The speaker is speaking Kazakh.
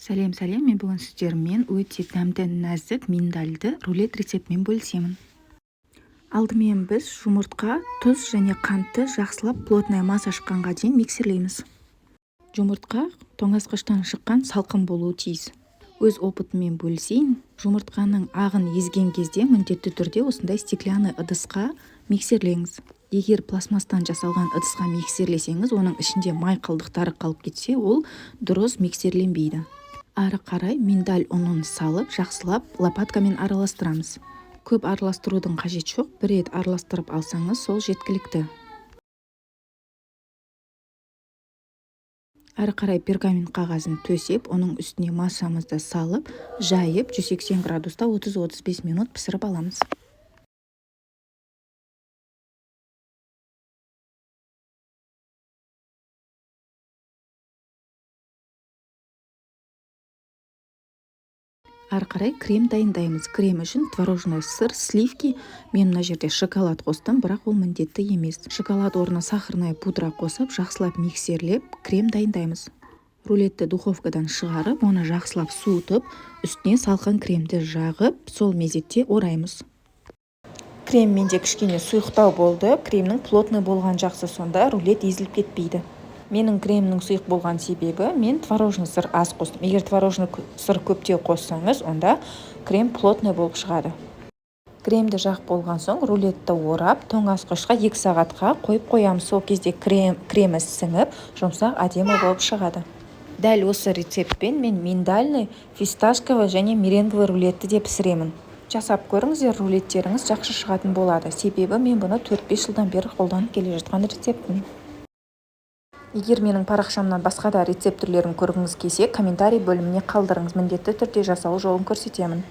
Сәлем, мен бүгін сіздермен өте дәмді нәзік миндальды рулет рецептімен бөлісемін. Алдымен біз жұмыртқа, тұз және қантты жақсылап плотная масса шыққанға дейін миксерлейміз. Жұмыртқа тоңазытқыштан шыққан салқын болуы тиіс. Өз опытыммен бөлісейін. Жұмыртқаның ағын езген кезде міндетті түрде осындай стеклянный ыдысқа миксерлеңіз. Егер пластмастан жасалған ыдысқа миксерлесеңіз, оның ішінде май қалдықтары қалып кетсе, ол дұрыс миксерленбейді. Ары қарай миндаль ұнын салып, жақсылап лопаткамен араластырамыз. Көп араластырудың қажет жоқ, бір рет араластырып алсаңыз, сол жеткілікті. Ары қарай пергамент қағазын төсеп, оның үстіне массамызды салып, жайып 180 градуста 30-35 минут пісіріп аламыз. Ары қарай крем дайындаймыз. Крем үшін творожный сыр, сливки. Мен мына жерде шоколад қостым, бірақ ол міндетті емес. Шоколад орнына сахарная пудра қосып, жақсылап миксерлеп, крем дайындаймыз. Рулетті духовкадан шығарып, оны жақсылап суытып, үстіне салқын кремді жағып, сол мезетте ораймыз. Крем менде кішкене сұйықтау болды. Кремнің плотный болған жақсы, сонда рулет езіліп кетпейді. Менің кремнің сұйық болған себебі, мен творожный сыр аз қостым. Егер творожный сыр көптеу қоссаңыз, онда крем плотный болып шығады. Кремді жақ болған соң рулетті орап, тоңазытқышқа 2 сағатқа қойып қоямыз. Сол кезде кремі сіңіп, жұмсақ әдемі болып шығады. Дәл осы рецептпен мен миндальный, фисташковый және меренговый рулетті де пісіремін. Жасап көріңіздер, рулеттеріңіз жақсы шығатын болады. Себебі мен бұны 4-5 жылдан бері қолданып келе жатқан рецептпін. Егер менің парақшамнан басқа да рецепт түрлерін көргіңіз келсе, комментарий бөліміне қалдырыңыз. Міндетті түрде жасау жолын көрсетемін.